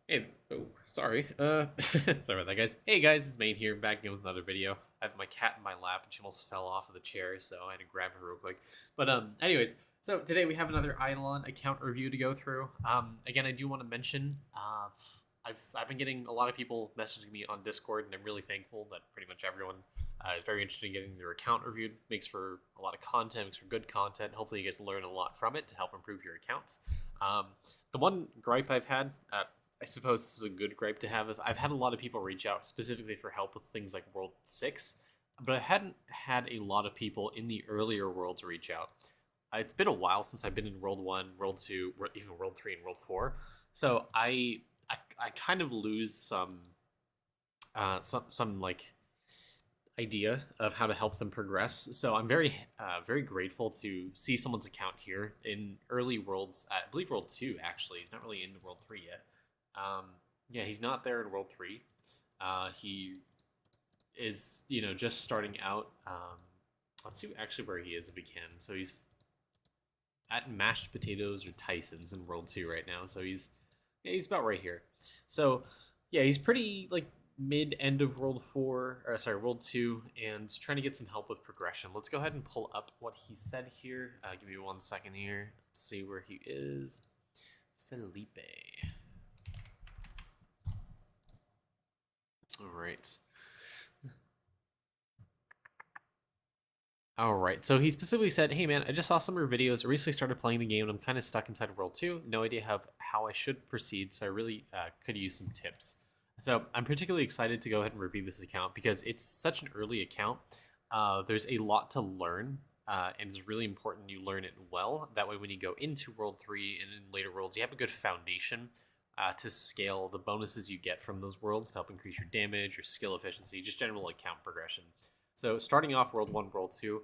Hey, oh, sorry. Sorry about that, guys. Hey, guys, it's Maine here, back again with another video. I have my cat in my lap, and she almost fell off of the chair, so I had to grab her real quick. But anyways, so today we have another Idleon account review to go through. Again, I do want to mention, I've been getting a lot of people messaging me on Discord, and I'm really thankful that pretty much everyone is very interested in getting their account reviewed. Makes for a lot of content, makes for good content. Hopefully, you guys learn a lot from it to help improve your accounts. Um, the one gripe I've had, I suppose this is a good gripe to have. I've had a lot of people reach out specifically for help with things like World 6, but I hadn't had a lot of people in the earlier worlds reach out. It's been a while since I've been in World 1, World 2, even World 3 and World 4. So I kind of lose some like idea of how to help them progress. So I'm very grateful to see someone's account here in early worlds. I believe World 2 actually. He's not really into World 3 yet. Um, yeah, he's not there in World 3. He is, just starting out. Let's see actually where he is if we can. So he's at Mashed Potatoes or Tyson's in World 2 right now. So he's about right here. So yeah, he's pretty like mid end of World 4, or sorry, World 2, and trying to get some help with progression. Let's go ahead and pull up what he said here. Give me 1 second here. Let's see where he is. Felipe. All right. All right. So he specifically said, "Hey man, I just saw some of your videos. I recently started playing the game, and I'm kind of stuck inside World 2. No idea how I should proceed. So I really could use some tips." So I'm particularly excited to go ahead and review this account because it's such an early account. There's a lot to learn, and it's really important you learn it well. That way, when you go into World 3 and in later worlds, you have a good foundation to scale the bonuses you get from those worlds to help increase your damage, your skill efficiency, just general account progression. So starting off World 1, World 2,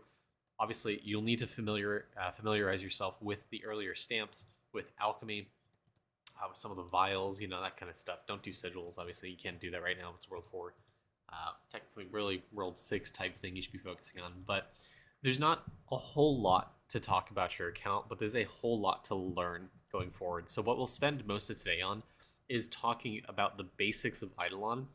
obviously you'll need to familiarize yourself with the earlier stamps, with alchemy, with some of the vials, that kind of stuff. Don't do sigils, obviously you can't do that right now. It's World 4. Technically, really World 6 type thing you should be focusing on. But there's not a whole lot to talk about your account, but there's a whole lot to learn going forward. So what we'll spend most of today on is talking about the basics of Eidolon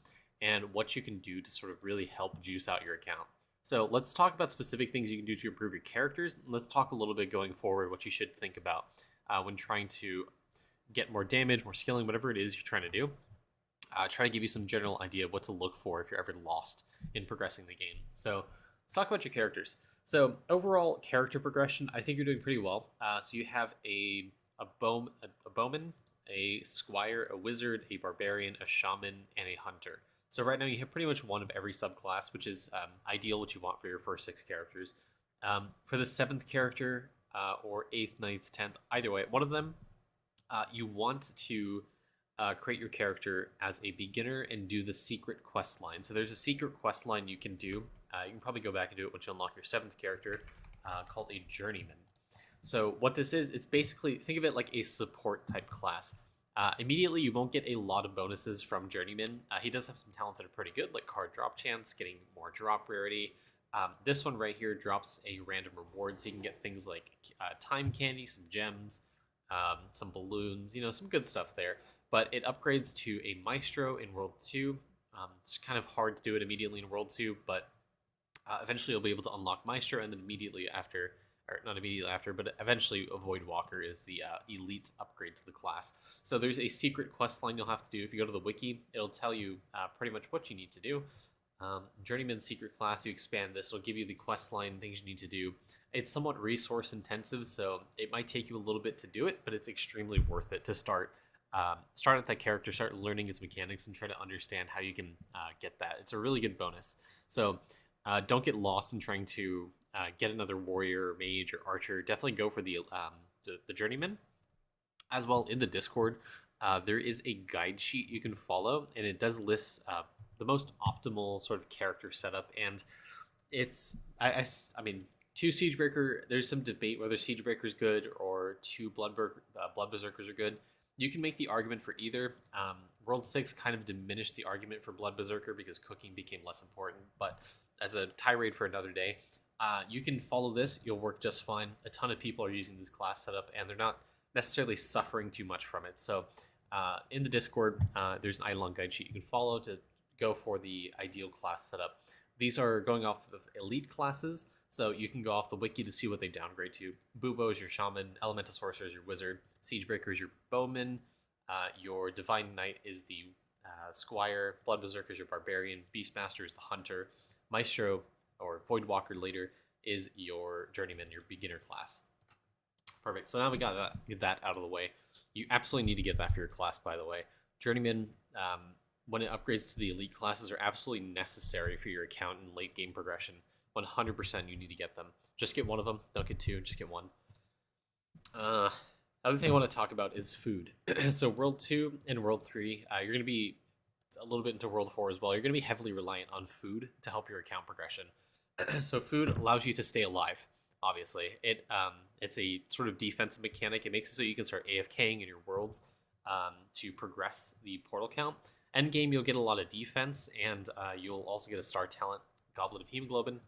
and what you can do to sort of really help juice out your account. So let's talk about specific things you can do to improve your characters. Let's talk a little bit going forward what you should think about when trying to get more damage, more skilling, whatever it is you're trying to do. Try to give you some general idea of what to look for if you're ever lost in progressing the game. So let's talk about your characters. So overall character progression, I think you're doing pretty well. So you have a bowman, a squire, a wizard, a barbarian, a shaman, and a hunter. So right now you have pretty much one of every subclass, which is ideal what you want for your first 6 characters. For the 7th character or 8th, 9th, 10th, either way, one of them, you want to create your character as a beginner and do the secret quest line. So there's a secret quest line you can do. You can probably go back and do it once you unlock your 7th character, called a journeyman. So what this is, it's basically, think of it like a support type class. Immediately, you won't get a lot of bonuses from Journeyman. He does have some talents that are pretty good, like card drop chance, getting more drop rarity. This one right here drops a random reward, so you can get things like time candy, some gems, some balloons, some good stuff there. But it upgrades to a Maestro in World 2. It's kind of hard to do it immediately in World 2, but eventually you'll be able to unlock Maestro, and then immediately after, or not immediately after, but eventually a Void Walker is the elite upgrade to the class. So there's a secret quest line you'll have to do. If you go to the wiki, it'll tell you pretty much what you need to do. Journeyman secret class, you expand this, it'll give you the quest line, things you need to do. It's somewhat resource intensive, so it might take you a little bit to do it, but it's extremely worth it to start at that character, start learning its mechanics, and try to understand how you can get that. It's a really good bonus. So don't get lost in trying to get another warrior, mage, or archer. Definitely go for the journeyman. As well, in the Discord, there is a guide sheet you can follow, and it does list the most optimal sort of character setup. And it's, I mean, 2 Siegebreaker, there's some debate whether Siegebreaker is good or 2 Blood Berserkers are good. You can make the argument for either. World 6 kind of diminished the argument for Blood Berserker because cooking became less important, but as a tirade for another day, you can follow this. You'll work just fine. A ton of people are using this class setup, and they're not necessarily suffering too much from it. So In the Discord, there's an Idleon guide sheet you can follow to go for the ideal class setup. These are going off of elite classes, so you can go off the wiki to see what they downgrade to. Bubo is your shaman, elemental sorcerer is your wizard, siegebreaker is your bowman, your divine knight is the squire, blood berserker is your barbarian, beastmaster is the hunter, maestro or voidwalker later is your journeyman, your beginner class. Perfect. So now we got that out of the way. You absolutely need to get that for your class, by the way. Journeyman, when it upgrades to the elite classes, are absolutely necessary for your account in late game progression. 100% you need to get them. Just get one of them. Don't get two. Just get one. Other thing I want to talk about is food. So World 2 and World 3, you're going to be a little bit into World 4 as well. You're going to be heavily reliant on food to help your account progression. So food allows you to stay alive. Obviously, it's a sort of defensive mechanic. It makes it so you can start AFKing in your worlds to progress the portal count. End game, you'll get a lot of defense, and you'll also get a star talent, Goblet of Hemoglobin,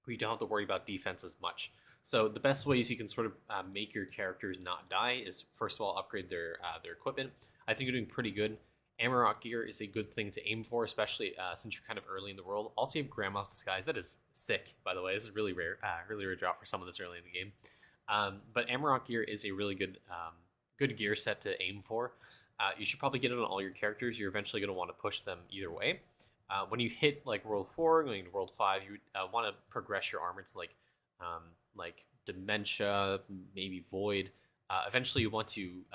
where you don't have to worry about defense as much. So the best ways you can sort of make your characters not die is, first of all, upgrade their equipment. I think you're doing pretty good. Amarok gear is a good thing to aim for, especially since you're kind of early in the world. Also, you have Grandma's Disguise. That is sick, by the way. This is really rare drop for someone this early in the game. But Amarok gear is a really good gear set to aim for. You should probably get it on all your characters. You're eventually going to want to push them either way. When you hit like World 4, going to World 5, you want to progress your armor to like Dementia, maybe Void. Eventually, you want to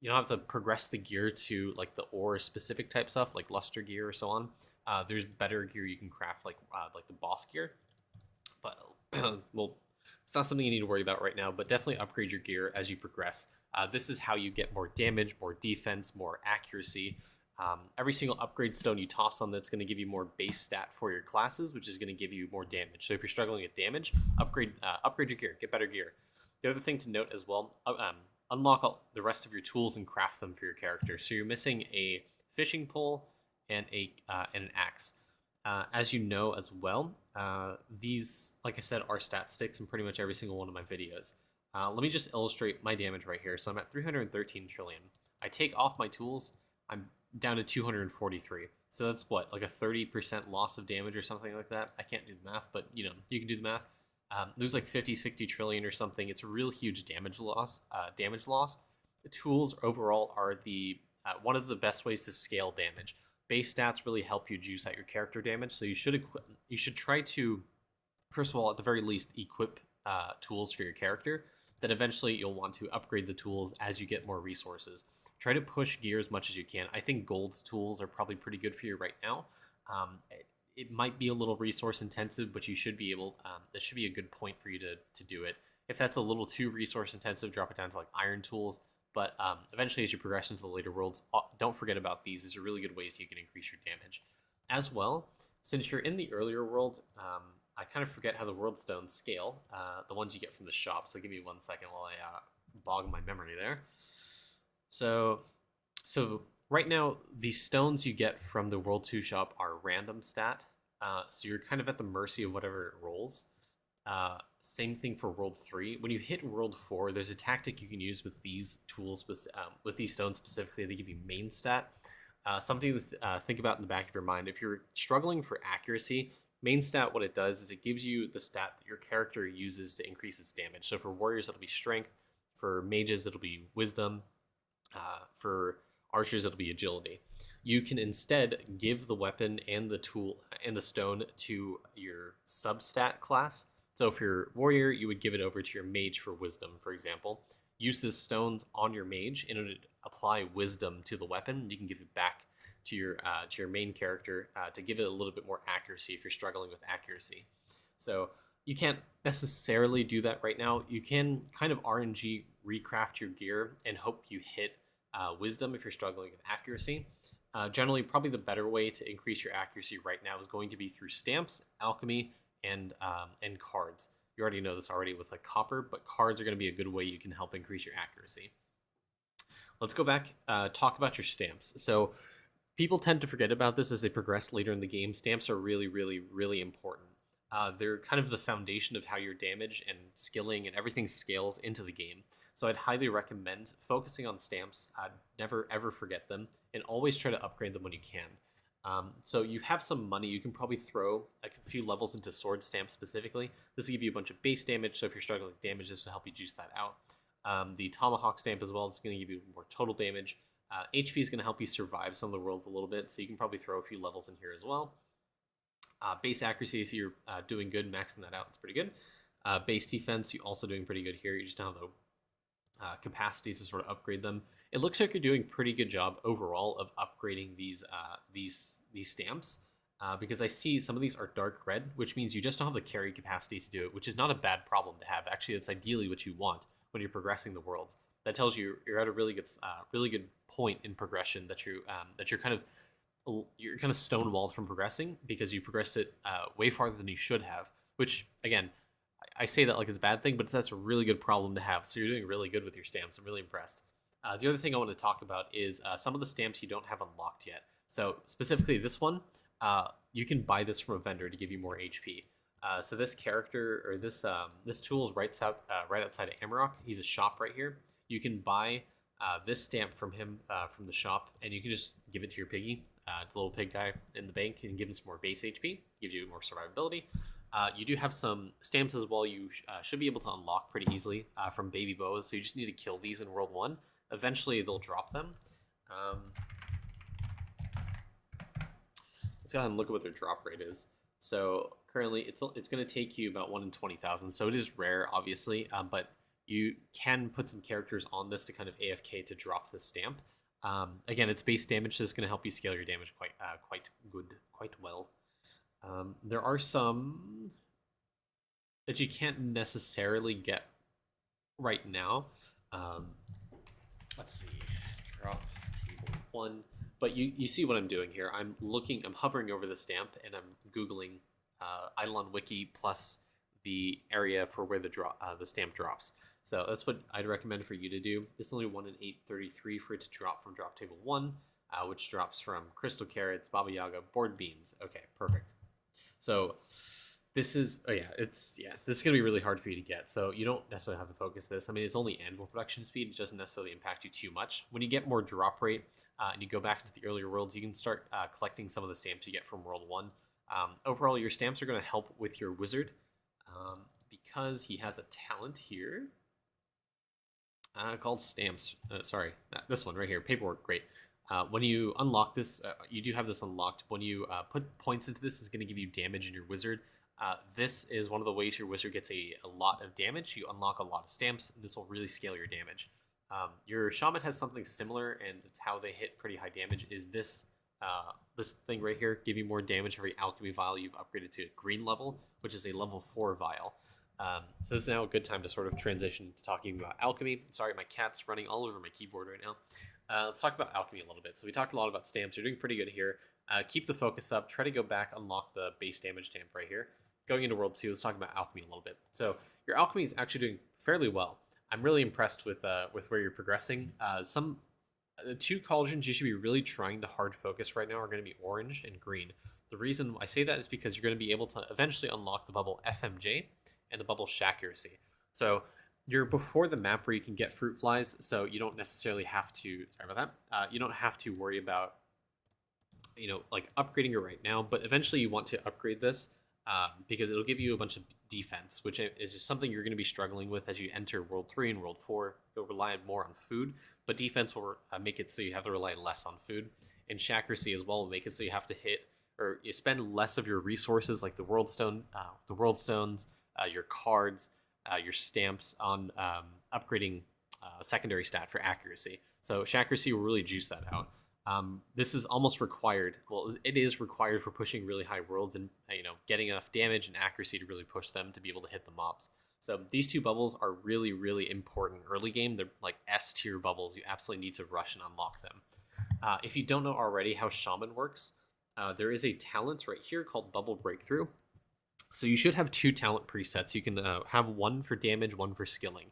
you don't have to progress the gear to like the ore specific type stuff like luster gear or so on. There's better gear you can craft like the boss gear, but well, it's not something you need to worry about right now. But definitely upgrade your gear as you progress. This is how you get more damage, more defense, more accuracy. Every single upgrade stone you toss on that's going to give you more base stat for your classes, which is going to give you more damage. So if you're struggling at damage, upgrade your gear, get better gear. The other thing to note as well, unlock all the rest of your tools and craft them for your character. So you're missing a fishing pole and an axe. As you know as well, these, like I said, are stat sticks in pretty much every single one of my videos. Let me just illustrate my damage right here. So I'm at 313 trillion. I take off my tools, I'm down to 243. So that's what, like a 30% loss of damage or something like that. I can't do the math, but you can do the math. There's like 50, 60 trillion or something. It's a real huge damage loss. The tools overall are the one of the best ways to scale damage. Base stats really help you juice out your character damage. So you should try to, first of all, at the very least, equip tools for your character. Then eventually you'll want to upgrade the tools as you get more resources. Try to push gear as much as you can. I think gold's tools are probably pretty good for you right now. It might be a little resource intensive, but you should be able, that should be a good point for you to do it. If that's a little too resource intensive, drop it down to like iron tools. But eventually, as you progress into the later worlds, don't forget about these. These are really good ways you can increase your damage. As well, since you're in the earlier world, I kind of forget how the world stones scale, the ones you get from the shop. So give me 1 second while I bog my memory there. So right now, the stones you get from the World 2 shop are random stat. So you're kind of at the mercy of whatever it rolls. Same thing for World 3. When you hit World 4, there's a tactic you can use with these tools, with these stones specifically. They give you main stat. Something to think about in the back of your mind. If you're struggling for accuracy, main stat, what it does is it gives you the stat that your character uses to increase its damage. So for warriors, it'll be strength. For mages, it'll be wisdom. For archers, it'll be agility. You can instead give the weapon and the tool and the stone to your substat class. So if you're warrior, you would give it over to your mage for wisdom, for example. Use the stones on your mage in order to apply wisdom to the weapon. You can give it back to your main character to give it a little bit more accuracy if you're struggling with accuracy. So you can't necessarily do that right now. You can kind of RNG recraft your gear and hope you hit wisdom if you're struggling with accuracy. Generally, probably the better way to increase your accuracy right now is going to be through stamps, alchemy, and cards. You already know this already with like copper, but cards are going to be a good way you can help increase your accuracy. Let's go back, talk about your stamps. So people tend to forget about this as they progress later in the game. Stamps are really, really, really important. They're kind of the foundation of how your damage and skilling and everything scales into the game. So I'd highly recommend focusing on stamps. Never ever forget them, and always try to upgrade them when you can. So you have some money, you can probably throw like a few levels into sword stamp specifically. This will give you a bunch of base damage, so if you're struggling with damage, this will help you juice that out. The tomahawk stamp as well, it's going to give you more total damage. HP is going to help you survive some of the worlds a little bit, so you can probably throw a few levels in here as well. Base accuracy, so you're doing good, maxing that out, it's pretty good. Base defense, you're also doing pretty good here. You just don't have the capacities to sort of upgrade them. It looks like you're doing a pretty good job overall of upgrading these stamps, because I see some of these are dark red, which means you just don't have the carry capacity to do it, which is not a bad problem to have. Actually, it's ideally what you want when you're progressing the worlds. That tells you you're at a really good point in progression, that you're kind of stonewalled from progressing because you progressed it way farther than you should have. Which again, I say that like it's a bad thing, but that's a really good problem to have. So you're doing really good with your stamps. I'm really impressed. The other thing I want to talk about is some of the stamps you don't have unlocked yet. So specifically this one, you can buy this from a vendor to give you more HP. So this character, or this tool is right outside of Amarok. He's a shop right here. You can buy this stamp from him from the shop, and you can just give it to your piggy, the little pig guy in the bank, and give him some more base HP, gives you more survivability. You do have some stamps as well you should be able to unlock pretty easily from baby boas, so you just need to kill these in World 1. Eventually they'll drop them. Let's go ahead and look at what their drop rate is. So currently it's going to take you about 1 in 20,000, so it is rare obviously, but you can put some characters on this to kind of AFK to drop this stamp. Again, it's base damage, so it's going to help you scale your damage quite well. There are some that you can't necessarily get right now. Let's see, drop table 1. But you see what I'm doing here. I'm hovering over the stamp, and I'm Googling Idleon wiki plus the area for where the stamp drops. So that's what I'd recommend for you to do. It's only 1 in 833 for it to drop from drop table 1, which drops from crystal carrots, baba yaga, board beans. Okay, perfect. So this is this is gonna be really hard for you to get. So you don't necessarily have to focus this. I mean, it's only anvil production speed. It doesn't necessarily impact you too much. When you get more drop rate and you go back into the earlier worlds, you can start collecting some of the stamps you get from World 1. Overall, your stamps are going to help with your wizard because he has a talent here called stamps. Sorry, not this one right here, paperwork. Great. When you unlock this, you do have this unlocked. When you put points into this, it's going to give you damage in your wizard. This is one of the ways your wizard gets a lot of damage. You unlock a lot of stamps. This will really scale your damage. Your shaman has something similar, and it's how they hit pretty high damage. Is this thing right here? Give you more damage every alchemy vial you've upgraded to a green level, which is a level 4 vial. So this is now a good time to sort of transition to talking about alchemy. Sorry, my cat's running all over my keyboard right now. Let's talk about alchemy a little bit. So we talked a lot about stamps. You're doing pretty good here. Keep the focus up. Try to go back, unlock the base damage stamp right here. Going into World 2, let's talk about alchemy a little bit. So your alchemy is actually doing fairly well. I'm really impressed with where you're progressing. The 2 cauldrons you should be really trying to hard focus right now are going to be orange and green. The reason I say that is because you're going to be able to eventually unlock the bubble FMJ and the bubble Shaccuracy. So you're before the map where you can get fruit flies, so you don't necessarily have to. Sorry about that. You don't have to worry about like upgrading it right now, but eventually you want to upgrade this because it'll give you a bunch of defense, which is just something you're going to be struggling with as you enter World 3 and World 4. You'll rely more on food, but defense will make it so you have to rely less on food. And Shaccuracy as well will make it so you have to hit, or you spend less of your resources, like the world stones, your cards, your stamps on upgrading secondary stat for accuracy. So Shaccuracy will really juice that out. This is almost required. Well, it is required for pushing really high worlds and getting enough damage and accuracy to really push them to be able to hit the mobs. So these 2 bubbles are really, really important early game. They're like S tier bubbles. You absolutely need to rush and unlock them. If you don't know already how Shaman works, there is a talent right here called Bubble Breakthrough. So you should have 2 talent presets. You can have 1 for damage, 1 for skilling.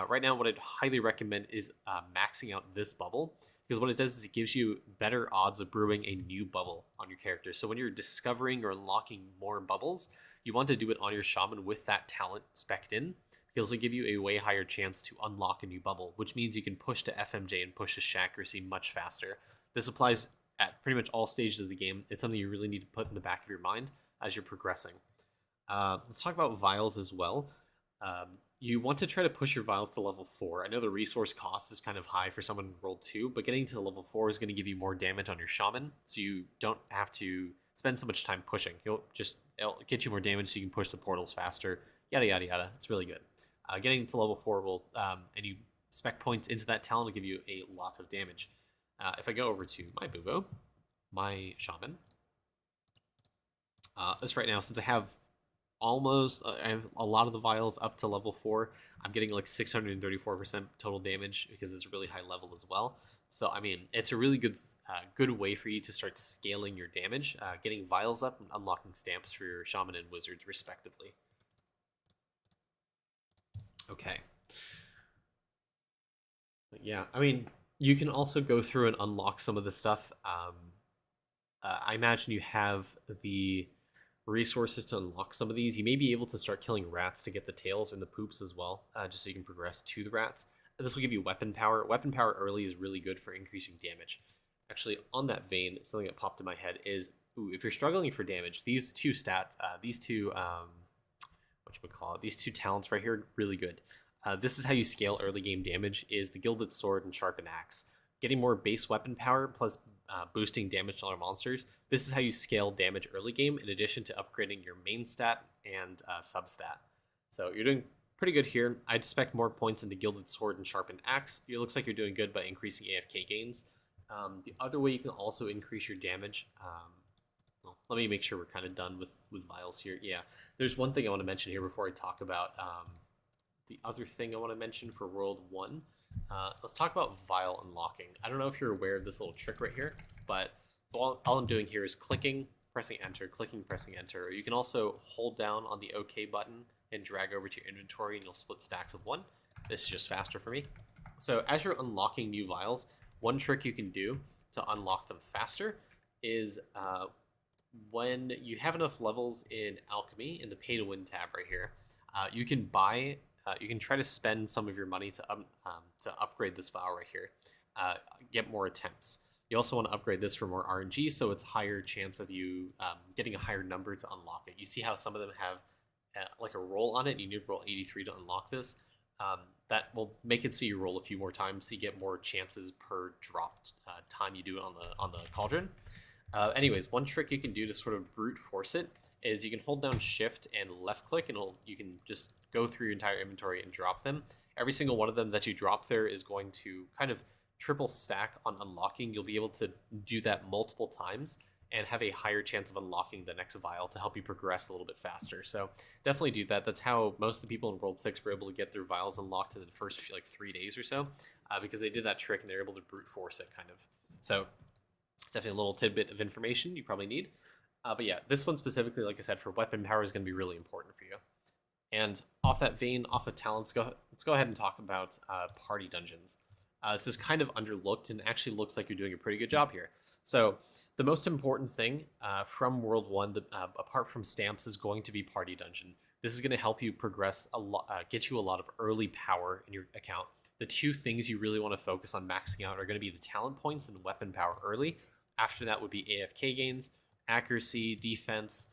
Right now, what I'd highly recommend is maxing out this bubble, because what it does is it gives you better odds of brewing a new bubble on your character. So when you're discovering or unlocking more bubbles, you want to do it on your shaman with that talent spec'd in. It'll also give you a way higher chance to unlock a new bubble, which means you can push to FMJ and push to accuracy much faster. This applies at pretty much all stages of the game. It's something you really need to put in the back of your mind as you're progressing. Let's talk about Vials as well. You want to try to push your Vials to level 4. I know the resource cost is kind of high for someone in World 2, but getting to level 4 is going to give you more damage on your Shaman, so you don't have to spend so much time pushing. It'll get you more damage so you can push the portals faster, yada yada yada. It's really good. Getting to level 4 will, and you spec points into that talent will give you a lot of damage. If I go over to my Bubo, my Shaman, this right now, since I have I have a lot of the Vials up to level 4. I'm getting like 634% total damage because it's a really high level as well. So, I mean, it's a really good way for you to start scaling your damage, getting Vials up and unlocking stamps for your Shaman and Wizards, respectively. Okay. Yeah, I mean, you can also go through and unlock some of the stuff. I imagine you have the resources to unlock some of these. You may be able to start killing rats to get the tails and the poops as well, just so you can progress to the rats. This will give you weapon power. Weapon power early is really good for increasing damage. Actually, on that vein, something that popped in my head is, if you're struggling for damage, these two stats, these two talents right here, really good. This is how you scale early game damage, is the Gilded Sword and Sharpened Axe. Getting more base weapon power plus boosting damage to other monsters. This is how you scale damage early game, in addition to upgrading your main stat and substat. So you're doing pretty good here. I'd expect more points into Gilded Sword and Sharpened Axe. It looks like you're doing good by increasing AFK gains. The other way you can also increase your damage. Well, let me make sure we're kind of done with Vials here. Yeah, there's one thing I want to mention here before I talk about the other thing I want to mention for World 1. Let's talk about Vial unlocking. I don't know if you're aware of this little trick right here, but all I'm doing here is clicking, pressing enter, clicking, pressing enter. Or you can also hold down on the OK button and drag over to your inventory and you'll split stacks of 1. This is just faster for me. So as you're unlocking new Vials, one trick you can do to unlock them faster is when you have enough levels in Alchemy, in the pay to win tab right here, you can buy. You can try to spend some of your money to upgrade this vial right here, get more attempts. You also want to upgrade this for more RNG, so it's higher chance of you getting a higher number to unlock it. You see how some of them have like a roll on it, and you need to roll 83 to unlock this. That will make it so you roll a few more times, so you get more chances per dropped time you do it on the cauldron. Anyways, one trick you can do to sort of brute force it is you can hold down shift and left click, and you can just go through your entire inventory and drop them. Every single one of them that you drop there is going to kind of triple stack on unlocking. You'll be able to do that multiple times and have a higher chance of unlocking the next vial to help you progress a little bit faster. So definitely do that. That's how most of the people in World 6 were able to get their vials unlocked in the first like 3 days or so, because they did that trick and they're able to brute force it kind of. So definitely a little tidbit of information you probably need. But yeah, this one specifically, like I said, for weapon power is going to be really important for you. And off that vein, off of talents, let's go ahead and talk about party dungeons. This is kind of underlooked and actually looks like you're doing a pretty good job here. So the most important thing from World 1, apart from stamps, is going to be party dungeon. This is going to help you progress a lot, get you a lot of early power in your account. The two things you really want to focus on maxing out are going to be the talent points and weapon power early. After that would be AFK gains, accuracy, defense,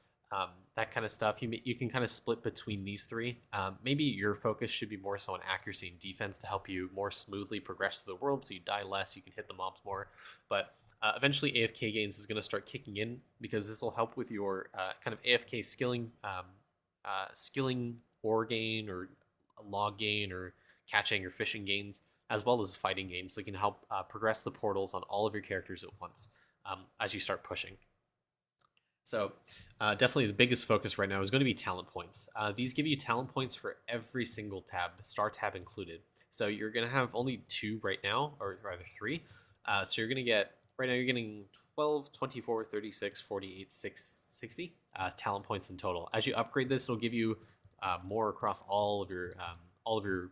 that kind of stuff. You can kind of split between these three. Maybe your focus should be more so on accuracy and defense to help you more smoothly progress through the world, so you die less, you can hit the mobs more. But eventually AFK gains is going to start kicking in, because this will help with your kind of AFK skilling ore gain or log gain or catching or fishing gains, as well as fighting gains, so you can help progress the portals on all of your characters at once as you start pushing. So definitely the biggest focus right now is going to be talent points. These give you talent points for every single tab, star tab included. So you're going to have only 2 right now, or rather 3. So you're going to get, right now you're getting 12, 24, 36, 48, 60 talent points in total. As you upgrade this, it'll give you more across all of your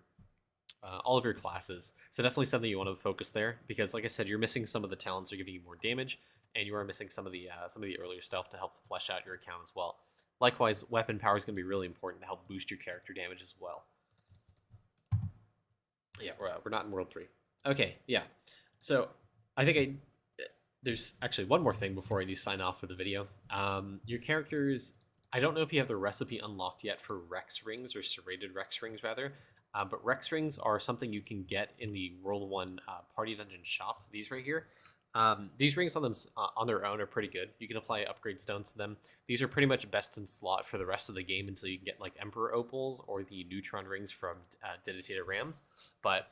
classes. So definitely something you want to focus there, because like I said, you're missing some of the talents that are giving you more damage, and you are missing some of the earlier stuff to help flesh out your account as well. Likewise, weapon power is going to be really important to help boost your character damage as well. Yeah, we're not in World 3. Okay, yeah. So I think there's actually one more thing before I do sign off for the video. Your characters, I don't know if you have the recipe unlocked yet for Rex rings, or serrated Rex rings rather, but Rex rings are something you can get in the World 1 Party Dungeon shop. These right here. These rings on their own are pretty good. You can apply upgrade stones to them. These are pretty much best in slot for the rest of the game until you can get like Emperor Opals or the Neutron rings from Dedicated Rams. But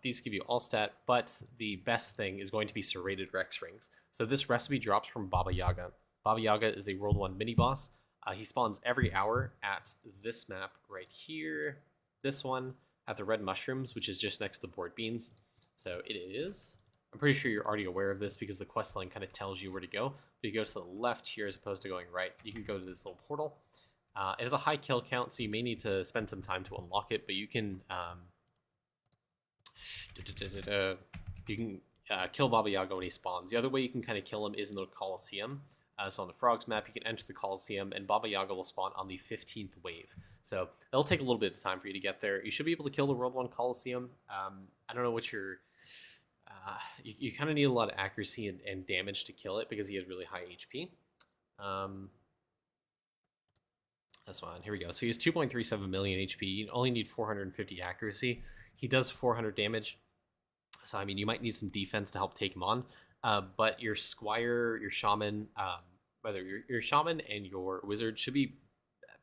these give you all stat, but the best thing is going to be serrated Rex rings. So this recipe drops from Baba Yaga. Baba Yaga is the World 1 mini boss. He spawns every hour at this map right here. This one at the red mushrooms, which is just next to the board beans. So it is. I'm pretty sure you're already aware of this because the quest line kind of tells you where to go. But you go to the left here as opposed to going right. You can go to this little portal. It has a high kill count, so you may need to spend some time to unlock it. But you can kill Baba Yaga when he spawns. The other way you can kind of kill him is in the Colosseum. So on the Frogs map, you can enter the Colosseum, and Baba Yaga will spawn on the 15th wave. So it'll take a little bit of time for you to get there. You should be able to kill the World 1 Colosseum. I don't know what your... you kind of need a lot of accuracy and damage to kill it because he has really high HP. That's fine. Here we go. So he has 2.37 million HP. You only need 450 accuracy. He does 400 damage. So, I mean, you might need some defense to help take him on. But your Squire, your Shaman, whether your Shaman and your Wizard should be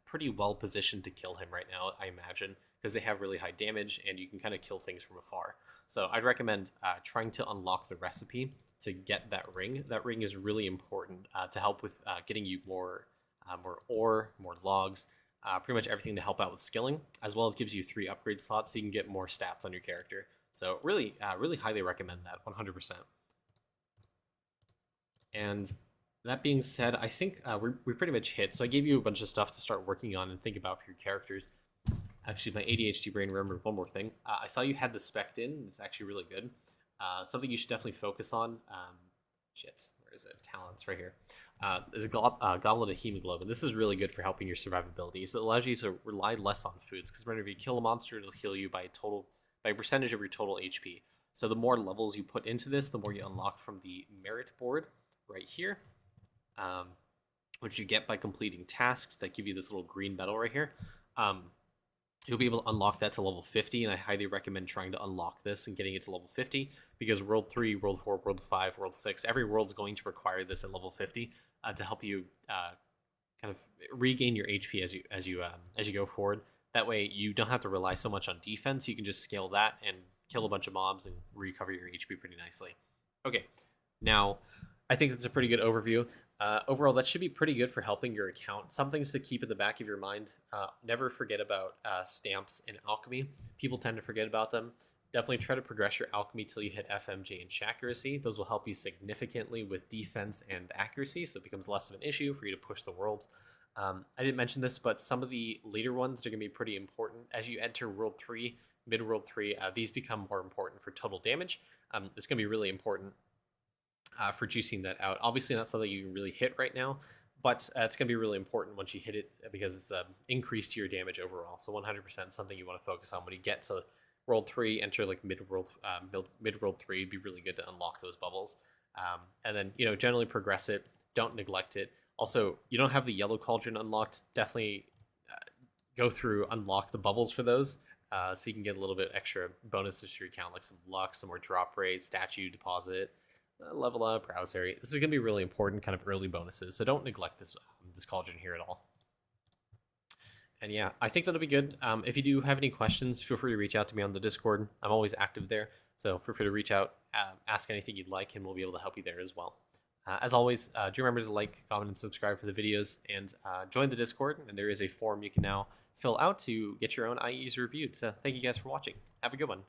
pretty well positioned to kill him right now, I imagine, because they have really high damage and you can kind of kill things from afar. So I'd recommend trying to unlock the recipe to get that ring. That ring is really important to help with getting you more ore, more logs, pretty much everything to help out with skilling, as well as gives you 3 upgrade slots so you can get more stats on your character. So really, really highly recommend that, 100%. And that being said, I think we pretty much hit. So I gave you a bunch of stuff to start working on and think about for your characters. Actually, my ADHD brain remembered one more thing. I saw you had the spec in. It's actually really good. Something you should definitely focus on. Where is it? Talents, right here. Is a Goblet of Hemoglobin. This is really good for helping your survivability. So it allows you to rely less on foods, because whenever you kill a monster, it'll heal you by a percentage of your total HP. So the more levels you put into this, the more you unlock from the merit board right here, which you get by completing tasks that give you this little green medal right here. You'll be able to unlock that to level 50, and I highly recommend trying to unlock this and getting it to level 50, because World 3, World 4, World 5, World 6, every world's going to require this at level 50 to help you kind of regain your HP as you go forward. That way you don't have to rely so much on defense. You can just scale that and kill a bunch of mobs and recover your HP pretty nicely. Okay, now I think that's a pretty good overview. Overall, that should be pretty good for helping your account. Some things to keep in the back of your mind. Never forget about stamps and alchemy. People tend to forget about them. Definitely try to progress your alchemy till you hit FMJ and accuracy. Those will help you significantly with defense and accuracy, so it becomes less of an issue for you to push the worlds. I didn't mention this, but some of the later ones are going to be pretty important. As you enter World 3, mid-World 3, these become more important for total damage. It's going to be really important for juicing that out. Obviously not something you can really hit right now, but it's going to be really important once you hit it, because it's increased to your damage overall. So 100% something you want to focus on when you get to World 3, enter like mid-World 3, it'd be really good to unlock those bubbles. And then, generally progress it. Don't neglect it. Also, you don't have the yellow cauldron unlocked. Definitely go through, unlock the bubbles for those, so you can get a little bit extra bonuses to your account, like some luck, some more drop rate, statue deposit, level up, browse area. This is going to be really important kind of early bonuses, so don't neglect this cauldron here at all. And yeah, I think that'll be good. If you do have any questions, feel free to reach out to me on the Discord. I'm always active there, so feel free to reach out, ask anything you'd like, and we'll be able to help you there as well. As always, do remember to like, comment, and subscribe for the videos, and join the Discord, and there is a form you can now fill out to get your own IEs reviewed. So thank you guys for watching. Have a good one.